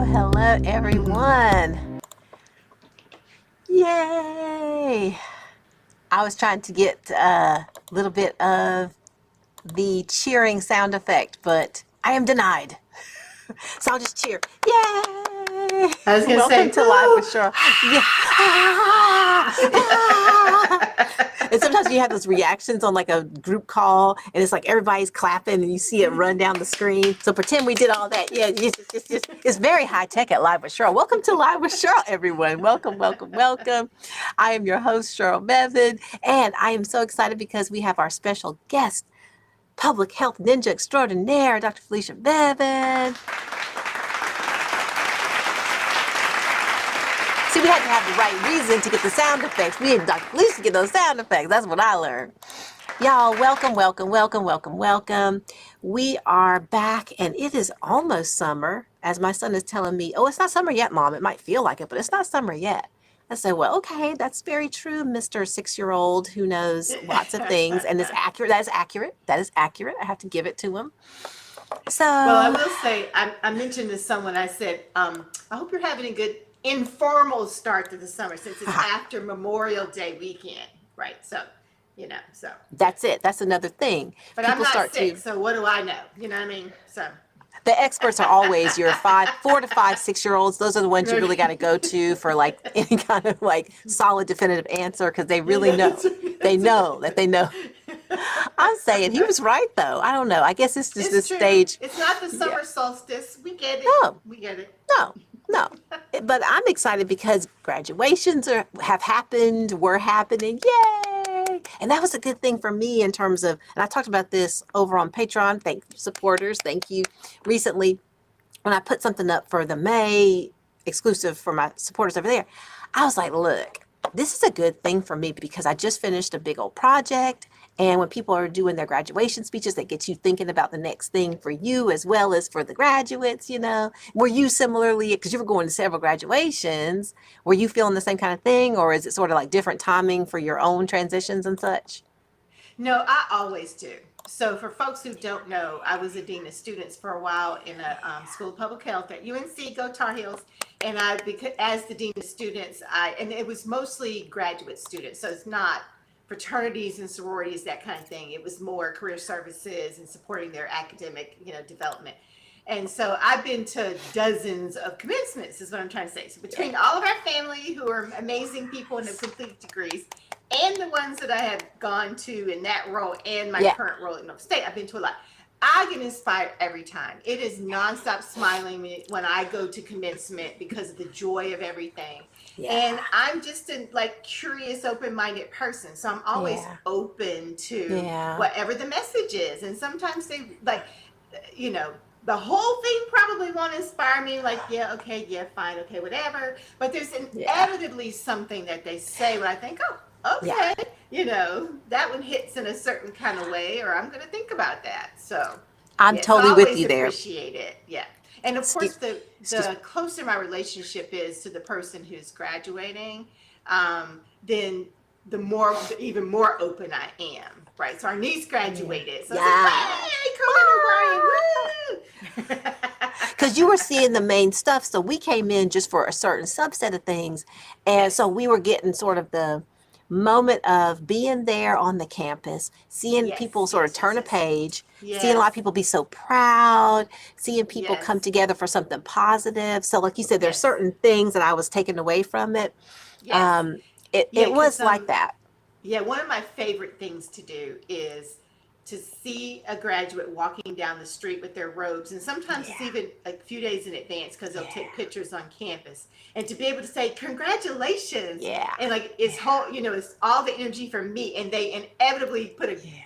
hello, everyone. Yay! I was trying to get a little bit of the cheering sound effect, but I am denied. So I'll just cheer. Yay! I was gonna Welcome say, to Live with Cheryl. Yeah. And sometimes you have those reactions on like a group call, and it's like everybody's clapping, and you see it run down the screen. So pretend we did all that. Yeah, it's very high tech at Live with Cheryl. Welcome to Live with Cheryl, everyone. Welcome, welcome, welcome. I am your host, Cheryl Bevan, and I am so excited because we have our special guest, public health ninja extraordinaire, Dr. Felicia Bevan. See, we had to have the right reason to get the sound effects. We had Dr. Felicia to get those sound effects. That's what I learned. Y'all, welcome, welcome, welcome, welcome, welcome. We are back, and it is almost summer, as my son is telling me, oh, it's not summer yet, Mom. It might feel like it, but it's not summer yet. I said, well, okay, that's very true, Mr. 6-year-old who knows lots of things and is accurate. That is accurate. That is accurate. I have to give it to him. So, well, I will say, I mentioned to someone, I said, I hope you're having a good informal start to the summer since it's after Memorial Day weekend, right? So, so. That's it. That's another thing. But people I'm not sick, so what do I know? You know what I mean? So. The experts are always your 4 to 5, 6-year-olds. Those are the ones you really got to go to for like any kind of like solid, definitive answer because they really know. They know that they know. I'm saying he was right though. I don't know. I guess it's just this stage. It's not the summer solstice. We get it. No. We get it. No. But I'm excited because graduations have happened. We're happening. Yay! And that was a good thing for me in terms of, and I talked about this over on Patreon. Thank you, supporters. Thank you. Recently, when I put something up for the May exclusive for my supporters over there, I was like, look, this is a good thing for me because I just finished a big old project. And when people are doing their graduation speeches, that gets you thinking about the next thing for you as well as for the graduates, Were you similarly, because you were going to several graduations, were you feeling the same kind of thing? Or is it sort of like different timing for your own transitions and such? No, I always do. So for folks who don't know, I was a dean of students for a while in a school of public health at UNC, go Tar Heels. And as the dean of students, and it was mostly graduate students. So it's not fraternities and sororities, that kind of thing. It was more career services and supporting their academic, development. And so I've been to dozens of commencements is what I'm trying to say. So between all of our family who are amazing people and have completed degrees and the ones that I have gone to in that role and my current role at North State, I've been to a lot. I get inspired every time. It is nonstop smiling when I go to commencement because of the joy of everything. Yeah. And I'm just a curious, open-minded person. So I'm always open to whatever the message is. And sometimes they the whole thing probably won't inspire me. Fine, okay, whatever. But there's inevitably something that they say where I think, oh, okay, that one hits in a certain kind of way, or I'm going to think about that. So I'm totally with you there. Appreciate it. Yeah. And of course, the closer my relationship is to the person who's graduating, then even more open I am. Right. So our niece graduated. So hey, come in, Brian. Because you were seeing the main stuff. So we came in just for a certain subset of things. And so we were getting sort of the moment of being there on the campus, seeing people sort of turn a page, seeing a lot of people be so proud, seeing people come together for something positive. So like you said, there's certain things that I was taking away from it. It was like that. Yeah, one of my favorite things to do is to see a graduate walking down the street with their robes, and sometimes it's even a few days in advance because they'll take pictures on campus, and to be able to say congratulations, and it's whole, it's all the energy from me, and they inevitably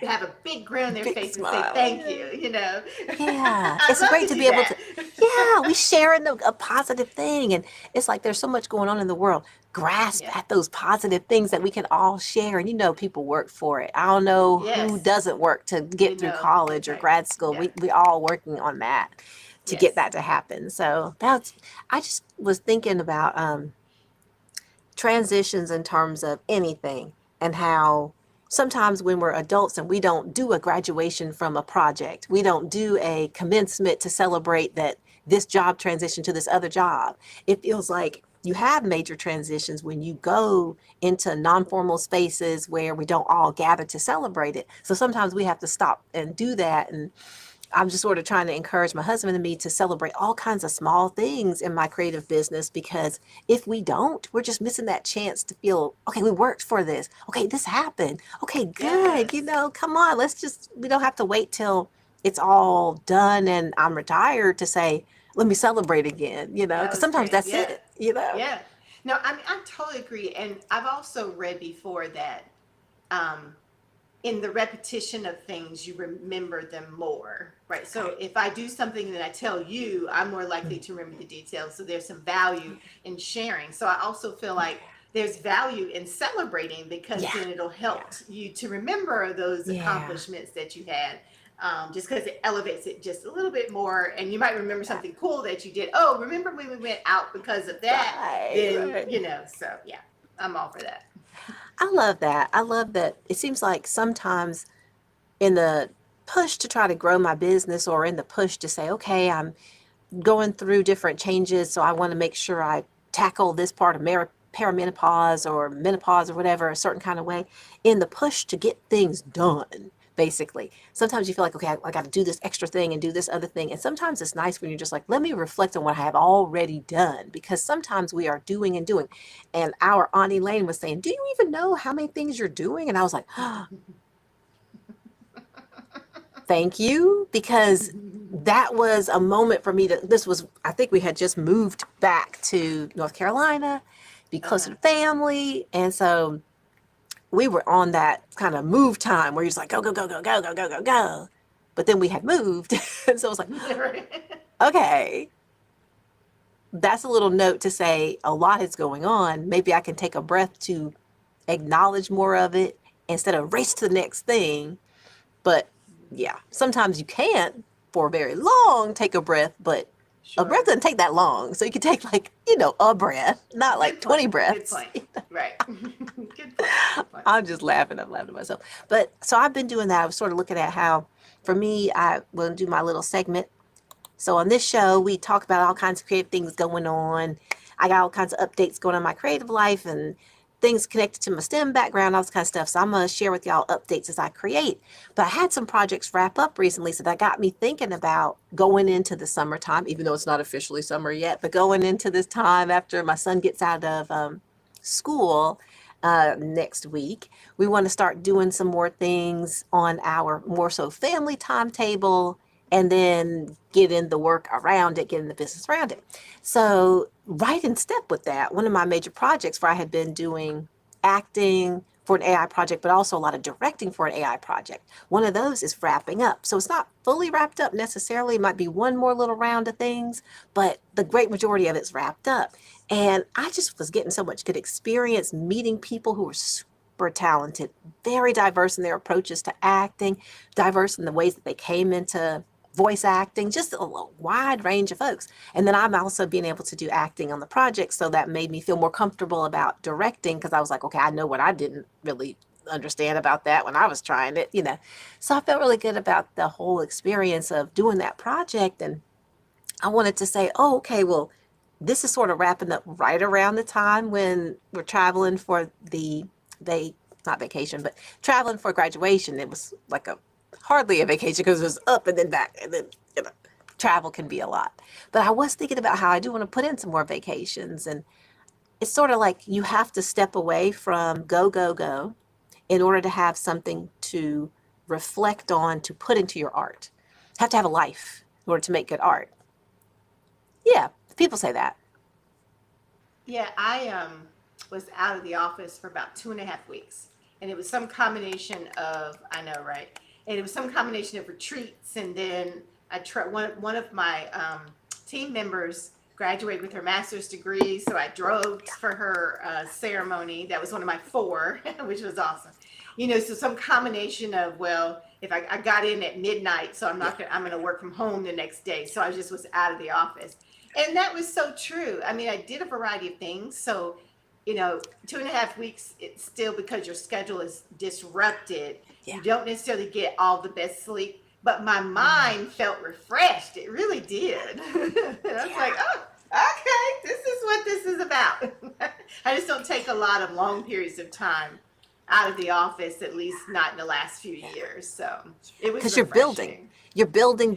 have a big grin on their face and say thank you, it's great to be able to, we sharing a positive thing, and it's like there's so much going on in the world. Grasp at those positive things that we can all share, and people work for it. I don't know who doesn't work to get through college or grad school. We all working on that to get that to happen. So I just was thinking about transitions in terms of anything, and how sometimes when we're adults and we don't do a graduation from a project, we don't do a commencement to celebrate that this job transition to this other job. It feels like you have major transitions when you go into non-formal spaces where we don't all gather to celebrate it. So sometimes we have to stop and do that. And I'm just sort of trying to encourage my husband and me to celebrate all kinds of small things in my creative business, because if we don't, we're just missing that chance to feel, okay, we worked for this. Okay, this happened. Okay, good. Yes. Come on, we don't have to wait till it's all done and I'm retired to say, let me celebrate again, That because was sometimes great. that's Yeah. it. Yeah. No, I mean, I totally agree. And I've also read before that um, in the repetition of things, you remember them more, right? So if I do something that I tell you, I'm more likely to remember the details. So there's some value in sharing. So I also feel like there's value in celebrating, because Yeah. then it'll help you to remember those Yeah. accomplishments that you had. Just because it elevates it just a little bit more, and you might remember something cool that you did. Oh, remember when we went out because of that? Right, Then right. so yeah, I'm all for that. I love that. I love that. It seems like sometimes in the push to try to grow my business, or in the push to say, okay, I'm going through different changes, so I want to make sure I tackle this part of perimenopause or menopause or whatever a certain kind of way, in the push to get things done. Basically, sometimes you feel like, okay, I got to do this extra thing and do this other thing. And sometimes it's nice when you're just like, let me reflect on what I have already done, because sometimes we are doing and doing. And our Auntie Lane was saying, do you even know how many things you're doing? And I was like, thank you, because that was a moment for me I think we had just moved back to North Carolina, be closer Uh-huh. to family. And so we were on that kind of move time where you're just like, go, go, go, go, go, go, go, go, go. But then we had moved. And so it was like, okay, that's a little note to say a lot is going on. Maybe I can take a breath to acknowledge more of it instead of race to the next thing. But yeah, sometimes you can't for very long take a breath, but a breath Sure. doesn't take that long. So you can take, like, a breath, not like Good 20 point. Good breaths. point. Right. Good point. Good point. I'm just laughing. I'm laughing at myself. But so I've been doing that. I was sort of looking at how, for me, I will do my little segment. So on this show, we talk about all kinds of creative things going on. I got all kinds of updates going on in my creative life and things connected to my STEM background, all this kind of stuff. So I'm going to share with y'all updates as I create. But I had some projects wrap up recently, so that got me thinking about going into the summertime, even though it's not officially summer yet, but going into this time after my son gets out of school next week. We want to start doing some more things on our more so family timetable, and then get in the work around it, get in the business around it. So, right in step with that, one of my major projects where I had been doing acting for an AI project, but also a lot of directing for an AI project. One of those is wrapping up. So it's not fully wrapped up necessarily. It might be one more little round of things, but the great majority of it's wrapped up. And I just was getting so much good experience meeting people who were super talented, very diverse in their approaches to acting, diverse in the ways that they came into voice acting, just a wide range of folks. And then I'm also being able to do acting on the project. So that made me feel more comfortable about directing, because I was like, okay, I know what I didn't really understand about that when I was trying it. So I felt really good about the whole experience of doing that project. And I wanted to say, oh, okay, well, this is sort of wrapping up right around the time when we're traveling for not vacation, but traveling for graduation. It was like hardly a vacation, because it was up and then back, and then travel can be a lot. But I was thinking about how I do want to put in some more vacations, and it's sort of like you have to step away from go, go, go in order to have something to reflect on, to put into your art. You have to have a life in order to make good art. Yeah, people say that. Yeah, I was out of the office for about 2.5 weeks, and it was some combination of, I know, right? And it was some combination of retreats, and then one of my team members graduated with her master's degree, so I drove for her ceremony. That was one of my four, which was awesome. So some combination of, well, if I got in at midnight, so I'm gonna work from home the next day. So I just was out of the office. And that was so true. I mean, I did a variety of things. So, 2.5 weeks, it's still, because your schedule is disrupted, Yeah. you don't necessarily get all the best sleep. but my mind felt refreshed. It really did. I was like, oh, okay, this is what this is about. I just don't take a lot of long periods of time out of the office, at least not in the last few years. So it was Because you're building, Yeah, building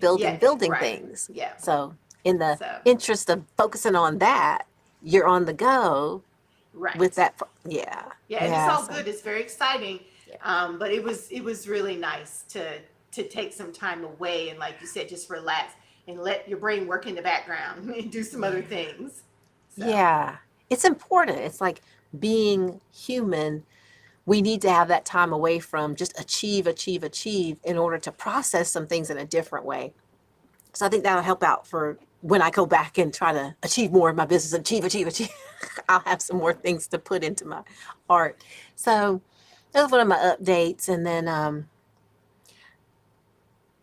right. things. Yeah. So in the So interest of focusing on that, you're on the go right. with that. Yeah. Yeah, and it's all so- good. It's very exciting. Yeah. But it was really nice to take some time away and, like you said, just relax and let your brain work in the background and do some other things. So, Yeah. It's important. It's like being human. We need to have that time away from just achieve in order to process some things in a different way. So I think that'll help out for when I go back and try to achieve more in my business, achieve. I'll have some more things to put into my art. So that's one of my updates. And then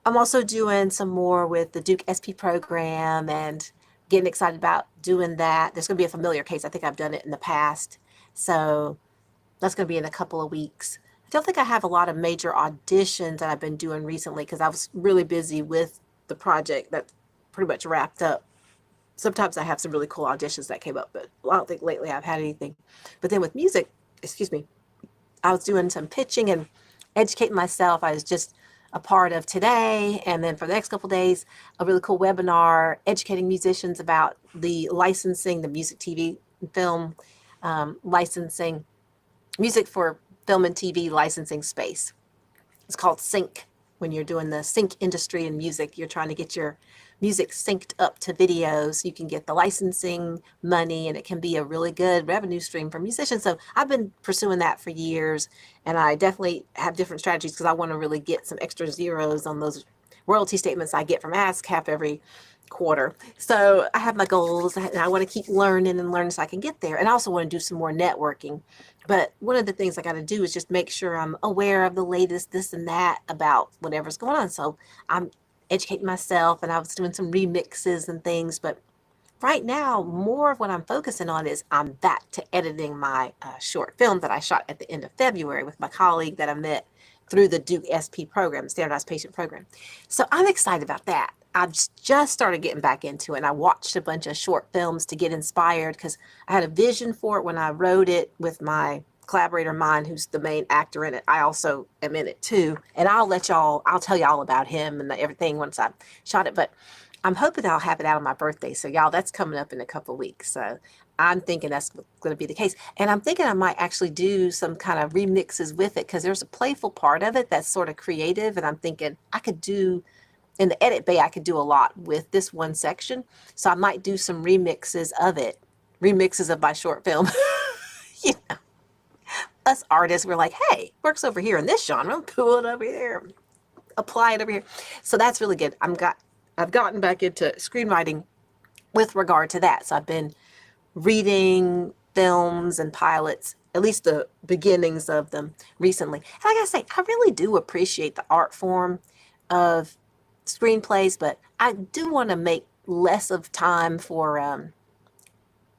I'm also doing some more with the Duke SP program and getting excited about doing that. There's going to be a familiar case. I think I've done it in the past. So that's going to be in a couple of weeks. I don't think I have a lot of major auditions that I've been doing recently because I was really busy with the project that pretty much wrapped up. Sometimes I have some really cool auditions that came up, but I don't think lately I've had anything. But then with music, excuse me, I was doing some pitching and educating myself. I was just a part of today, and then for the next couple of days, a really cool webinar educating musicians about the licensing, the music, TV, and film licensing, music for film and TV licensing space. It's called sync. When you're doing the sync industry in music, you're trying to get your music synced up to videos. You can get the licensing money, and it can be a really good revenue stream for musicians. So I've been pursuing that for years, and I definitely have different strategies because I want to really get some extra zeros on those royalty statements I get from ASCAP every quarter. So I have my goals, and I want to keep learning and learning so I can get there. And I also want to do some more networking. But one of the things I got to do is just make sure I'm aware of the latest this and that about whatever's going on. So I'm educating myself, and I was doing some remixes and things. But right now, more of what I'm focusing on is I'm back to editing my short film that I shot at the end of February with my colleague that I met through the Duke SP program, Standardized Patient Program. So I'm excited about that. I've just started getting back into it, and I watched a bunch of short films to get inspired because I had a vision for it when I wrote it with my collaborator mine who's the main actor in it. I also am in it too, and I'll tell y'all about him and everything once I shot it. But I'm hoping I'll have it out on my birthday, so y'all, that's coming up in a couple of weeks. So I'm thinking that's going to be the case, and I'm thinking I might actually do some kind of remixes with it because there's a playful part of it that's sort of creative, and I'm thinking I could do in the edit bay, I could do a lot with this one section. So I might do some remixes of it, remixes of my short film. You know, us artists, we're like, hey, works over here in this genre, pull it over here, apply it over here. So that's really good. I've gotten back into screenwriting with regard to that. So I've been reading films and pilots, at least the beginnings of them recently. And I gotta say, I really do appreciate the art form of screenplays, but I do want to make less of time for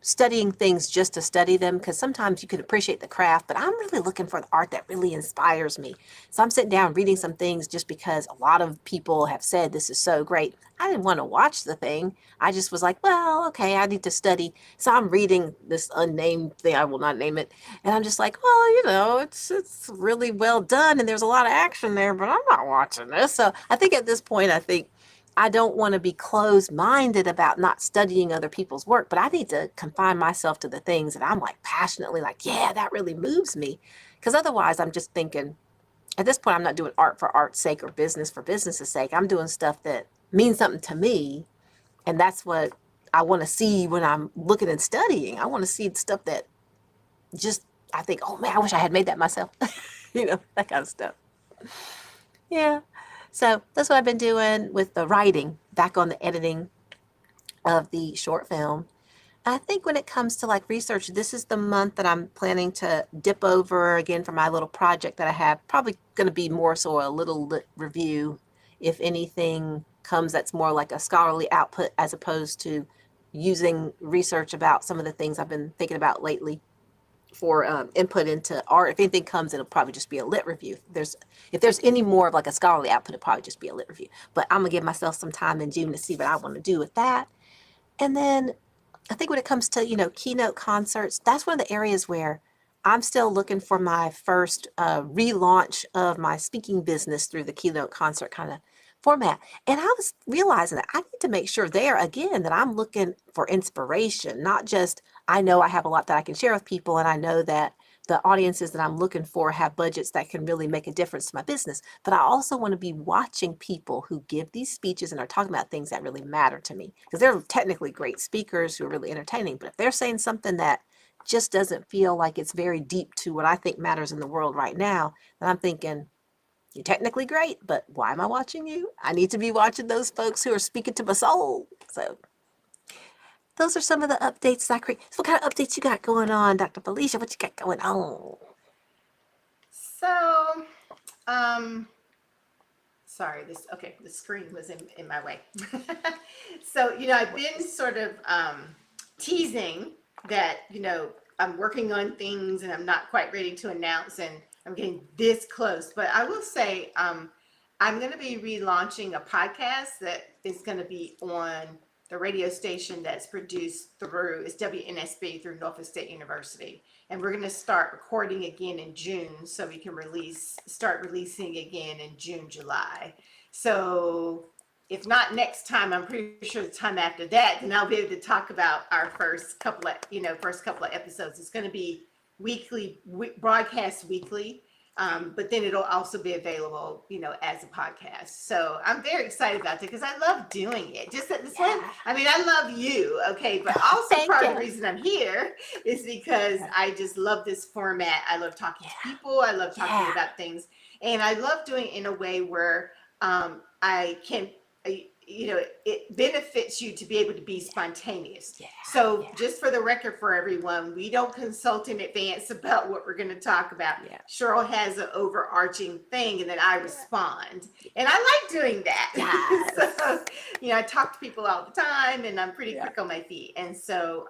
studying things just to study them because sometimes you can appreciate the craft, but I'm really looking for the art that really inspires me. So I'm sitting down reading some things just because a lot of people have said this is so great. I didn't want to watch the thing. I just was like, well, okay, I need to study. So I'm reading this unnamed thing. I will not name it. And I'm just like, well, it's really well done and there's a lot of action there, but I'm not watching this. So I think at this point, I don't want to be closed-minded about not studying other people's work, but I need to confine myself to the things that I'm like passionately like, yeah, that really moves me. Because otherwise I'm just thinking, at this point, I'm not doing art for art's sake or business for business's sake. I'm doing stuff that means something to me. And that's what I want to see when I'm looking and studying. I want to see stuff that just, I think, oh man, I wish I had made that myself. That kind of stuff. Yeah. So that's what I've been doing with the writing, back on the editing of the short film. I think when it comes to like research, this is the month that I'm planning to dip over again for my little project that I have. Probably going to be more so a little lit review, if anything comes that's more like a scholarly output as opposed to using research about some of the things I've been thinking about lately. input into art. If anything comes, it'll probably just be a lit review. If there's any more of like a scholarly output, it'll probably just be a lit review. But I'm gonna give myself some time in June to see what I want to do with that. And then I think when it comes to, keynote concerts, that's one of the areas where I'm still looking for my first relaunch of my speaking business through the keynote concert kind of format. And I was realizing that I need to make sure there again that I'm looking for inspiration, not just I know I have a lot that I can share with people, and I know that the audiences that I'm looking for have budgets that can really make a difference to my business. But I also want to be watching people who give these speeches and are talking about things that really matter to me. Because they're technically great speakers who are really entertaining. But if they're saying something that just doesn't feel like it's very deep to what I think matters in the world right now, then I'm thinking, you're technically great, but why am I watching you? I need to be watching those folks who are speaking to my soul. So those are some of the updates that I create. So what kind of updates you got going on, Dr. Felicia? What you got going on? So, sorry, the screen was in my way. So, I've been sort of teasing that, I'm working on things and I'm not quite ready to announce, and I'm getting this close. But I will say, I'm going to be relaunching a podcast that is going to be on the radio station that's produced through, it's WNSB through Norfolk State University. And we're going to start recording again in June, so we can start releasing again in June, July. So if not next time, I'm pretty sure the time after that, then I'll be able to talk about our first couple of episodes. It's going to be weekly, broadcast weekly. But then it'll also be available, as a podcast. So I'm very excited about that because I love doing it. Just at the same, I love you, okay, but also part of the reason I'm here is because I just love this format. I love talking to people. I love talking about things, and I love doing it in a way where I can. It benefits you to be able to be spontaneous. So just for the record for everyone, we don't consult in advance about what we're going to talk about. Cheryl has an overarching thing and then I respond. And I like doing that. So, I talk to people all the time and I'm pretty quick on my feet. And so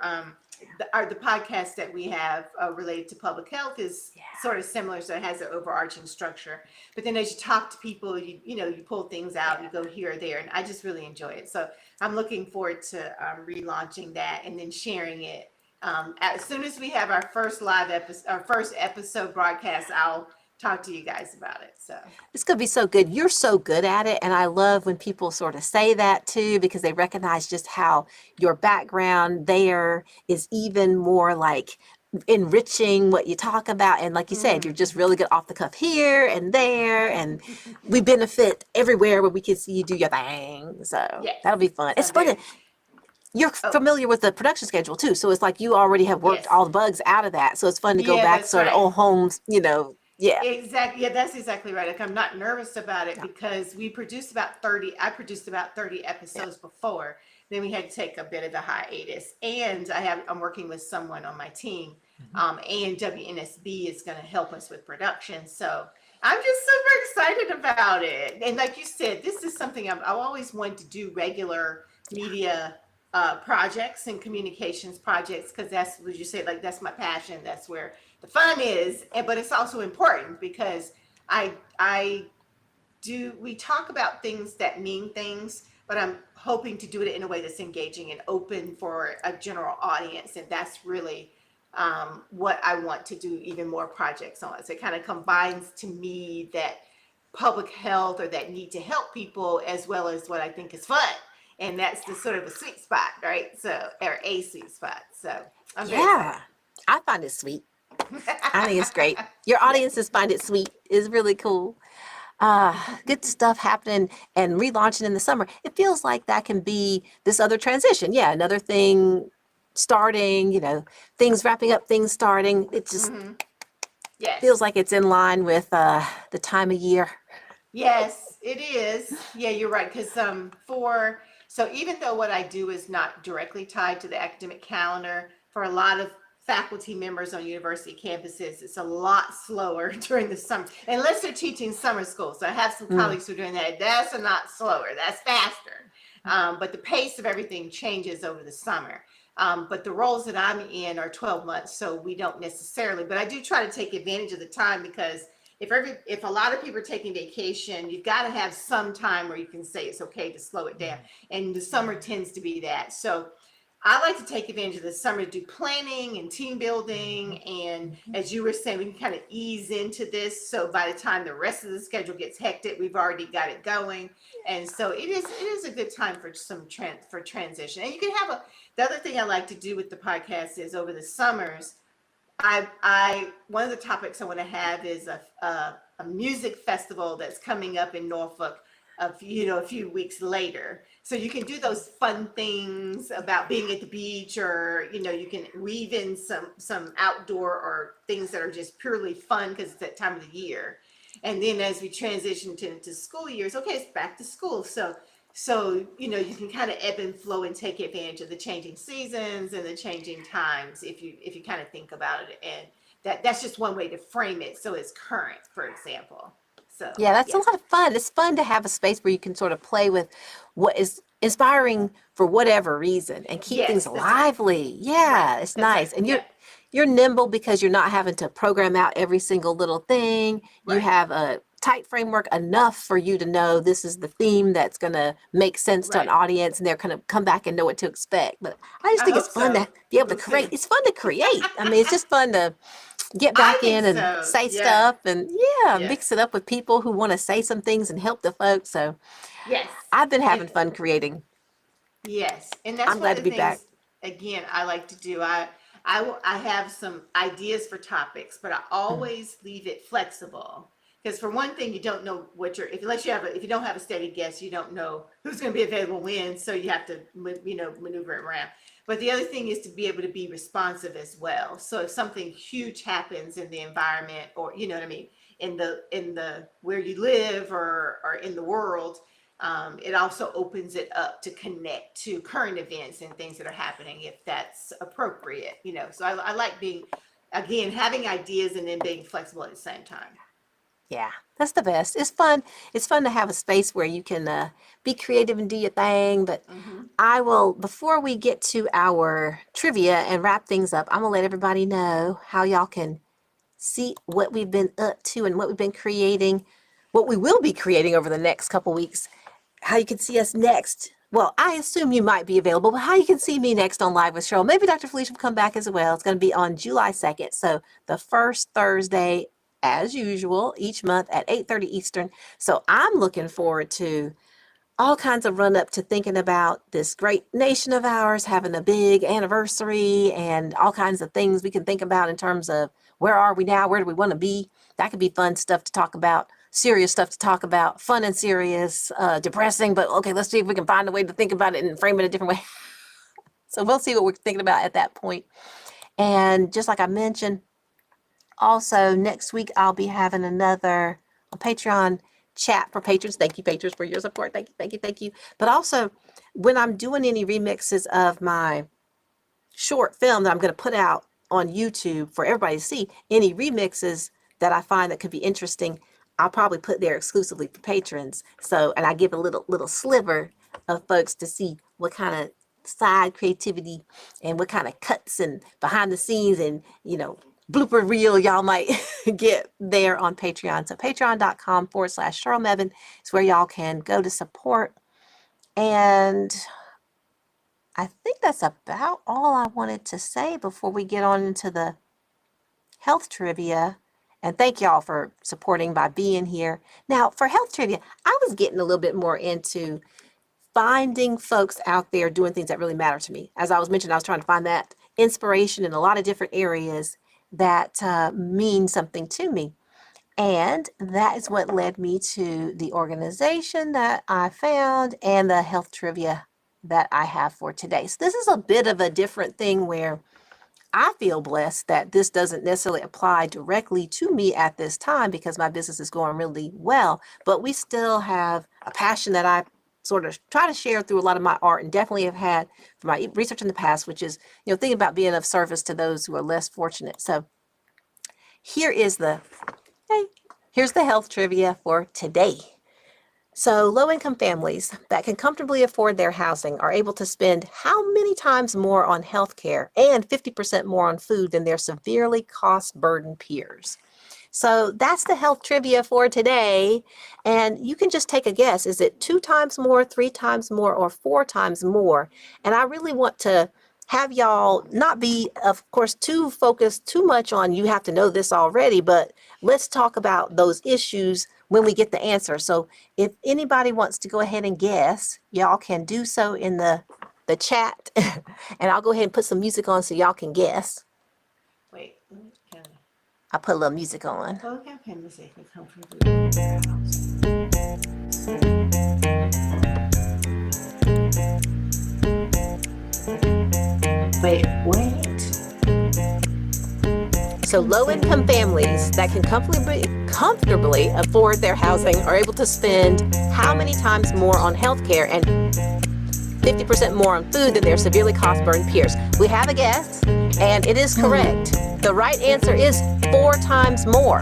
the podcast that we have related to public health is sort of similar, so it has an overarching structure. But then as you talk to people, you pull things out, you go here or there, and I just really enjoy it. So I'm looking forward to relaunching that and then sharing it. As soon as we have our first episode broadcast, I'll talk to you guys about it. So it's going to be so good. You're so good at it. And I love when people sort of say that too, because they recognize just how your background there is even more like enriching what you talk about. And like you said, you're just really good off the cuff here and there. And we benefit everywhere where we can see you do your thing. So that'll be fun. It's fun. You're familiar with the production schedule too. So it's like you already have worked all the bugs out of that. So it's fun to go back sort of old homes, Yeah. Exactly. Yeah, that's exactly right. Like I'm not nervous about it because I produced about 30 episodes before. Then we had to take a bit of the hiatus. And I'm working with someone on my team. And WNSB is going to help us with production. So I'm just super excited about it. And like you said, this is something I've always wanted to do, regular media projects and communications projects, because that's what you said, like that's my passion. That's where the fun is. But it's also important because we talk about things that mean things, but I'm hoping to do it in a way that's engaging and open for a general audience. And that's really what I want to do even more projects on. So it kind of combines to me that public health or that need to help people as well as what I think is fun. And that's the sort of a sweet spot, right? So, or a sweet spot. So I'm very excited. I find it sweet. I think it's great. Your audiences find it sweet. It's really cool. Good stuff happening and relaunching in the summer. It feels like that can be this other transition. Yeah, another thing starting, things wrapping up, things starting. It just feels like it's in line with the time of year. Yes, it is. Yeah, you're right. Because so even though what I do is not directly tied to the academic calendar, for a lot of faculty members on university campuses, it's a lot slower during the summer, unless they're teaching summer school. So I have some colleagues who are doing that. That's not slower, that's faster. But the pace of everything changes over the summer. But the roles that I'm in are 12 months, so we don't necessarily, but I do try to take advantage of the time because if a lot of people are taking vacation, you've got to have some time where you can say it's okay to slow it down. And the summer tends to be that. So I like to take advantage of the summer to do planning and team building. And as you were saying, we can kind of ease into this. So by the time the rest of the schedule gets hectic, we've already got it going. And so it is a good time for for transition. And you can have the other thing I like to do with the podcast is over the summers, one of the topics I want to have is a music festival that's coming up in Norfolk a few weeks later. So you can do those fun things about being at the beach, or you can weave in some outdoor or things that are just purely fun because it's that time of the year. And then as we transition to school years, okay, it's back to school. So you can kind of ebb and flow and take advantage of the changing seasons and the changing times if you kind of think about it. And that's just one way to frame it. So it's current, for example. So Yeah, that's a lot of fun. It's fun to have a space where you can sort of play with what is inspiring for whatever reason and keep Yes, things that's right. lively. Yeah, Right. it's That's right. nice. And Yeah. you're nimble because you're not having to program out every single little thing. You Right. have a tight framework enough for you to know this is the theme that's going to make sense to an Right. audience, and they're going to come back and know what to expect. But I just I think hope it's fun to so. be able to We'll create. see. It's fun to create. I mean, it's just fun to get I back think in and so. say Yeah. stuff and yeah, mix Yes. it up with people who want to say some things and help the folks. So Yes. I've been And having fun creating. yes, and that's I'm one of glad to the be back. things, again, I like to do. I have some ideas for topics, but I Mm. always leave it flexible. Because for one thing, you don't know what you're, if you don't have a steady guest, you don't know who's going to be available when, so you have to, maneuver it around. But the other thing is to be able to be responsive as well. So if something huge happens in the environment, or you know what I mean, in the where you live, or in the world, it also opens it up to connect to current events and things that are happening if that's appropriate. So I like being, again, having ideas and then being flexible at the same time. Yeah, that's the best. It's fun. It's fun to have a space where you can be creative and do your thing. But Hmm. I will, before we get to our trivia and wrap things up, I'm going to let everybody know how y'all can see what we've been up to and what we've been creating, what we will be creating over the next couple weeks, how you can see us next. Well, I assume you might be available, but how you can see me next on Live with Cheryl. Maybe Dr. Felicia will come back as well. It's going to be on July 2nd. So the first Thursday, as usual, each month at 8:30 Eastern. So I'm looking forward to all kinds of run up to thinking about this great nation of ours having a big anniversary and all kinds of things we can think about in terms of where are we now? Where do we want to be? That could be fun stuff to talk about, serious stuff to talk about, fun and serious, depressing, but okay, let's see if we can find a way to think about it and frame it a different way. So we'll see what we're thinking about at that point. And just like I mentioned, also next week I'll be having another Patreon chat for patrons. Thank you, patrons, for your support. Thank you, thank you, thank you. But also, when I'm doing any remixes of my short film that I'm going to put out on YouTube for everybody to see, any remixes that I find that could be interesting, I'll probably put there exclusively for patrons. So, and I give a little sliver of folks to see what kind of side creativity and what kind of cuts and behind the scenes and blooper reel y'all might get there on Patreon. So patreon.com/Cheryl Mebane is where y'all can go to support. And I think that's about all I wanted to say before we get on into the health trivia. And thank y'all for supporting by being here. Now, for health trivia, I was getting a little bit more into finding folks out there doing things that really matter to me. As I was mentioning, I was trying to find that inspiration in a lot of different areas that mean something to me. And that is what led me to the organization that I found and the health trivia that I have for today. So this is a bit of a different thing where I feel blessed that this doesn't necessarily apply directly to me at this time because my business is going really well, but we still have a passion that I sort of try to share through a lot of my art and definitely have had for my research in the past, which is, thinking about being of service to those who are less fortunate. So here is the, hey, here's the health trivia for today. So low-income families that can comfortably afford their housing are able to spend how many times more on healthcare and 50% more on food than their severely cost-burdened peers? So that's the health trivia for today. And you can just take a guess. Is it 2 times more, 3 times more, or 4 times more? And I really want to have y'all not be, of course, too focused too much on you have to know this already, but let's talk about those issues when we get the answer. So if anybody wants to go ahead and guess, y'all can do so in the chat. And I'll go ahead and put some music on so y'all can guess. Wait, okay. I'll put a little music on. Okay, music will come from the wait. So low-income families that can comfortably afford their housing are able to spend how many times more on healthcare and 50% more on food than their severely cost-burdened peers? We have a guess, and it is correct. The right answer is 4 times more.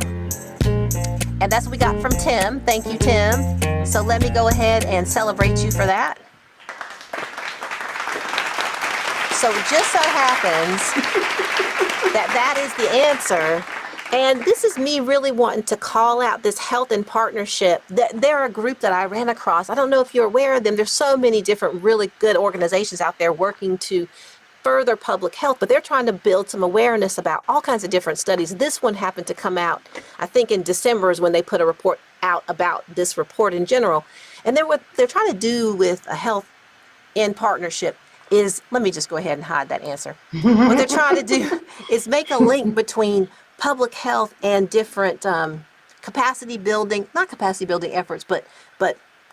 And that's what we got from Tim. Thank you, Tim. So let me go ahead and celebrate you for that. So it just so happens that is the answer. And this is me really wanting to call out this Health in Partnership. They're a group that I ran across. I don't know if you're aware of them. There's so many different really good organizations out there working to further public health, but they're trying to build some awareness about all kinds of different studies. This one happened to come out, I think in December is when they put a report out about this report in general. And then what they're trying to do with a Health in Partnership is, let me just go ahead and hide that answer. What they're trying to do is make a link between public health and different capacity building, not capacity building efforts, but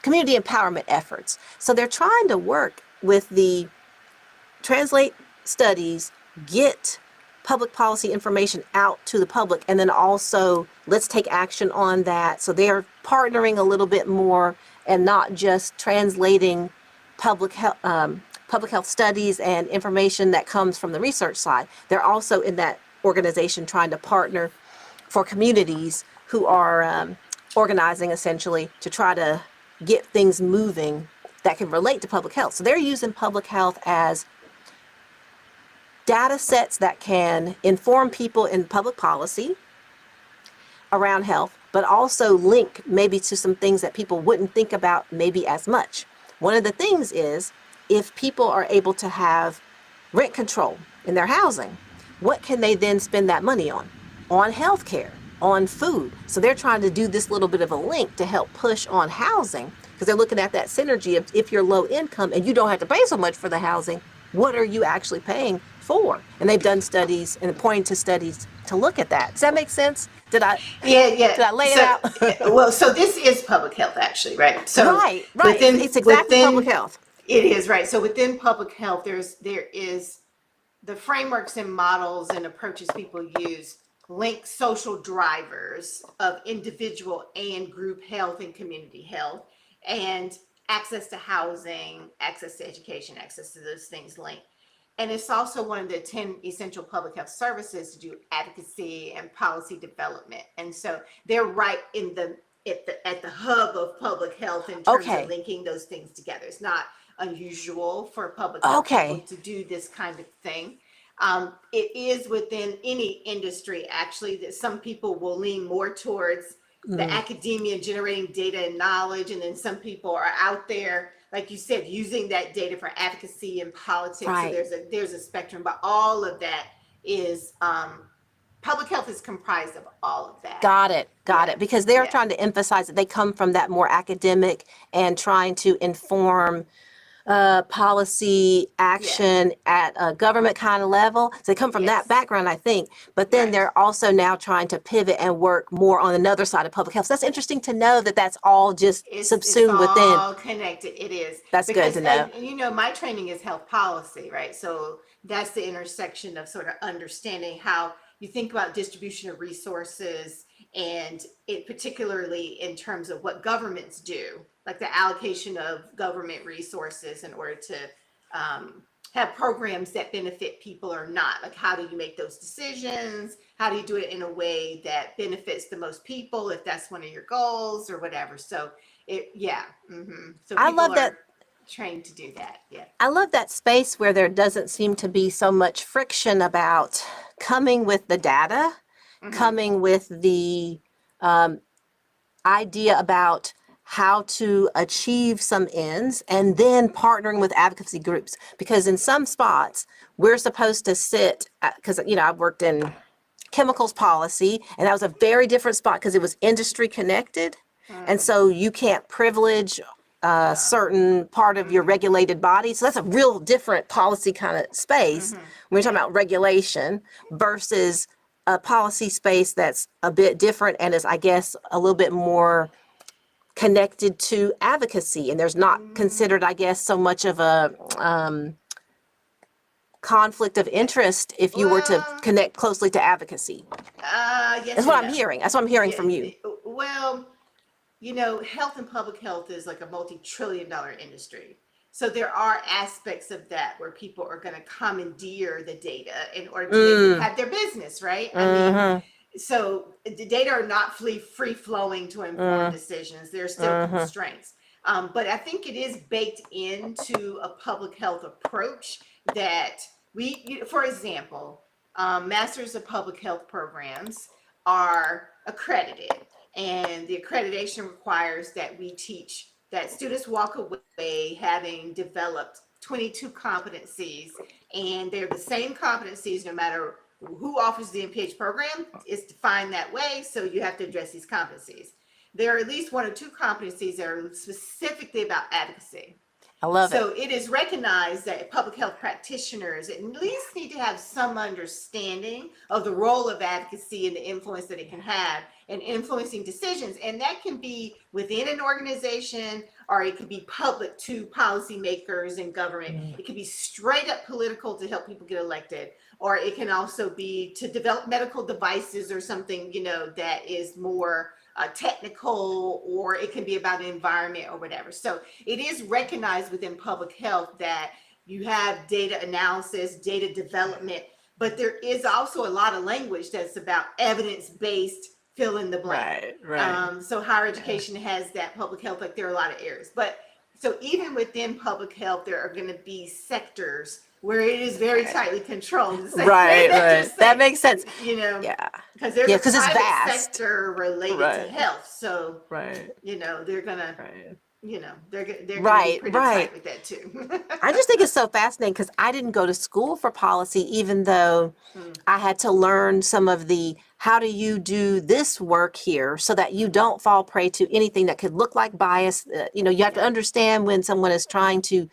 community empowerment efforts. So they're trying to work with the translate studies, get public policy information out to the public, and then also let's take action on that. So they're partnering a little bit more and not just translating public health studies and information that comes from the research side. They're also in that organization trying to partner for communities who are organizing essentially to try to get things moving that can relate to public health. So they're using public health as data sets that can inform people in public policy around health, but also link maybe to some things that people wouldn't think about maybe as much. One of the things is if people are able to have rent control in their housing, what can they then spend that money on? On healthcare, on food. So they're trying to do this little bit of a link to help push on housing because they're looking at that synergy of if you're low income and you don't have to pay so much for the housing, what are you actually paying for? And they've done studies and pointed to studies to look at that. Does that make sense? Did I lay it out? Well, so this is public health actually, right? So right. It's exactly public health. It is, right. So within public health, there is the frameworks and models and approaches people use link social drivers of individual and group health and community health, and access to housing, access to education, access to those things linked. And it's also one of the 10 essential public health services to do advocacy and policy development. And so they're right in at the hub of public health in terms of linking those things together. It's not unusual for public health people to do this kind of thing. It is within any industry actually that some people will lean more towards the academia generating data and knowledge, and then some people are out there, like you said, using that data for advocacy and politics. Right. So there's a spectrum, but all of that is public health is comprised of all of that. Got it. Because they're trying to emphasize that they come from that more academic and trying to inform policy action at a government kind of level. So they come from that background, I think. But then they're also now trying to pivot and work more on another side of public health. So that's interesting to know that that's all just subsumed within. It's all connected. It is. That's good to know. And, you know, my training is health policy, right? So that's the intersection of sort of understanding how you think about distribution of resources, and it particularly in terms of what governments do, like the allocation of government resources in order to have programs that benefit people or not. Like, how do you make those decisions? How do you do it in a way that benefits the most people, if that's one of your goals or whatever? So So I people love that. are trained to do that. Yeah. I love that space where there doesn't seem to be so much friction about coming with the data, coming with the um, idea about how to achieve some ends, and then partnering with advocacy groups. Because in some spots, we're supposed to sit, because, I've worked in chemicals policy, and that was a very different spot because it was industry connected. And so you can't privilege a certain part of your regulated body. So that's a real different policy kind of space when you're talking about regulation versus a policy space that's a bit different and is, I guess, a little bit more connected to advocacy. And there's not considered, I guess, so much of a conflict of interest if you were to Well, connect closely to advocacy. yes That's what and I'm no. hearing. That's what I'm hearing from you. Well, health and public health is like a multi-trillion-dollar industry. So there are aspects of that where people are going to commandeer the data in order to have their business, right? I mean, so the data are not free flowing to inform decisions. There are still constraints. But I think it is baked into a public health approach that for example, Masters of Public Health programs are accredited, and the accreditation requires that we teach that students walk away having developed 22 competencies, and they're the same competencies no matter who offers the MPH program. Is defined that way, so you have to address these competencies. There are at least one or two competencies that are specifically about advocacy. I love it. So it is recognized that public health practitioners at least need to have some understanding of the role of advocacy and the influence that it can have in influencing decisions. And that can be within an organization, or it could be public to policymakers and government. It could be straight up political to help people get elected, or it can also be to develop medical devices or something, that is more technical, or it can be about the environment or whatever. So it is recognized within public health that you have data analysis, data development, but there is also a lot of language that's about evidence-based fill in the blank. Right. So higher education has that, public health, like there are a lot of areas. But so even within public health, there are going to be sectors where it is very tightly controlled. Right. That makes sense. Yeah. Because there's a it's private vast. sector related to health. So, Right. they're going to, they're going to be Right. pretty tight with that too. I just think it's so fascinating because I didn't go to school for policy, even though I had to learn some of the how do you do this work here so that you don't fall prey to anything that could look like bias. You have to understand when someone is trying to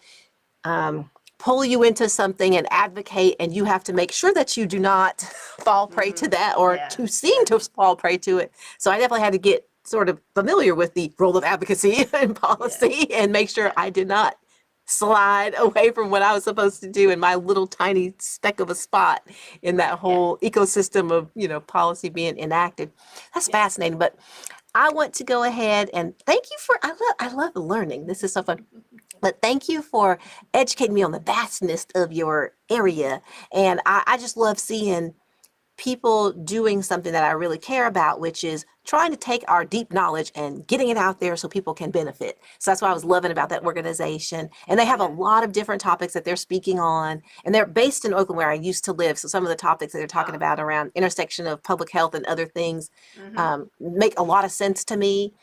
pull you into something and advocate, and you have to make sure that you do not fall prey to that or to seem to fall prey to it. So I definitely had to get sort of familiar with the role of advocacy in policy and make sure I did not slide away from what I was supposed to do in my little tiny speck of a spot in that whole ecosystem of, policy being enacted. That's fascinating. But I want to go ahead and thank you for, I love learning. This is so fun. But thank you for educating me on the vastness of your area. And I just love seeing people doing something that I really care about, which is trying to take our deep knowledge and getting it out there so people can benefit. So that's what I was loving about that organization. And they have a lot of different topics that they're speaking on. And they're based in Oakland, where I used to live. So some of the topics that they're talking about around intersection of public health and other things make a lot of sense to me.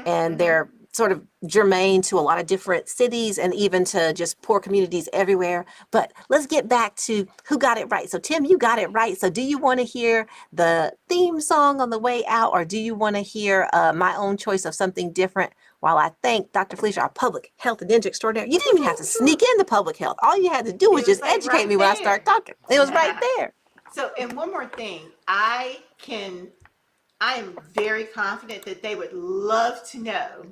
And they're sort of germane to a lot of different cities and even to just poor communities everywhere. But let's get back to who got it right. So Tim, you got it right. So do you want to hear the theme song on the way out, or do you want to hear my own choice of something different while I thank Dr. Felicia, our public health and ninja extraordinaire? You didn't even have to sneak into public health. All you had to do was just educate me when I started talking. It was right there. So, and one more thing, I am very confident that they would love to know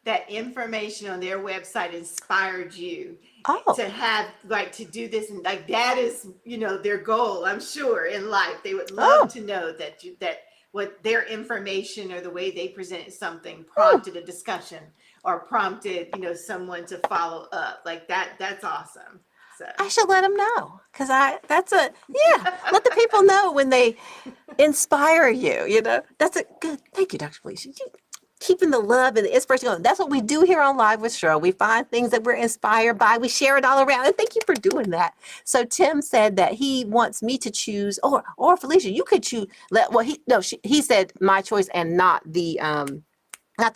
that information on their website inspired you to have, to do this, and that is, their goal, I'm sure, in life. They would love to know that what their information or the way they presented something prompted a discussion or prompted, someone to follow up. That's awesome. So I should let them know, because let the people know when they inspire you, That's a good, thank you, Dr. Felicia. keeping the love and the inspiration going. That's what we do here on Live with Cheryl. We find things that we're inspired by. We share it all around. And thank you for doing that. So Tim said that he wants me to choose, or Felicia, you could choose. He said my choice and not the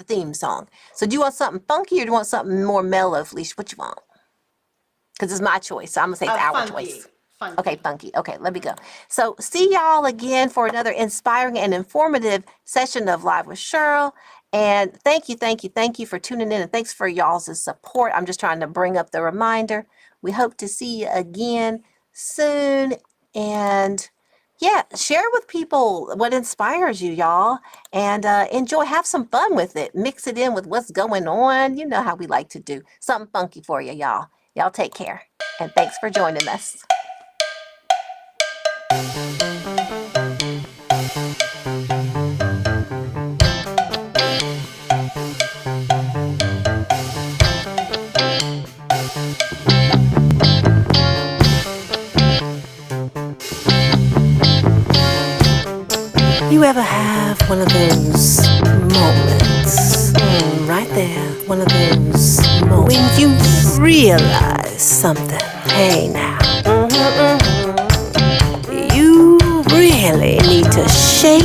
theme song. So do you want something funky or do you want something more mellow, Felicia? What you want? Because it's my choice. So I'm gonna say it's our choice. Funky. Okay, funky. Okay, let me go. So see y'all again for another inspiring and informative session of Live with Cheryl. And thank you for tuning in, and thanks for y'all's support. I'm just trying to bring up the reminder. We hope to see you again soon. And yeah, share with people what inspires you, y'all, and enjoy. Have some fun with it. Mix it in with what's going on. You know how we like to do. Something funky for you, y'all. Y'all take care, and thanks for joining us. You ever have one of those moments, right there, one of those moments when you realize something? Hey now, you really need to shake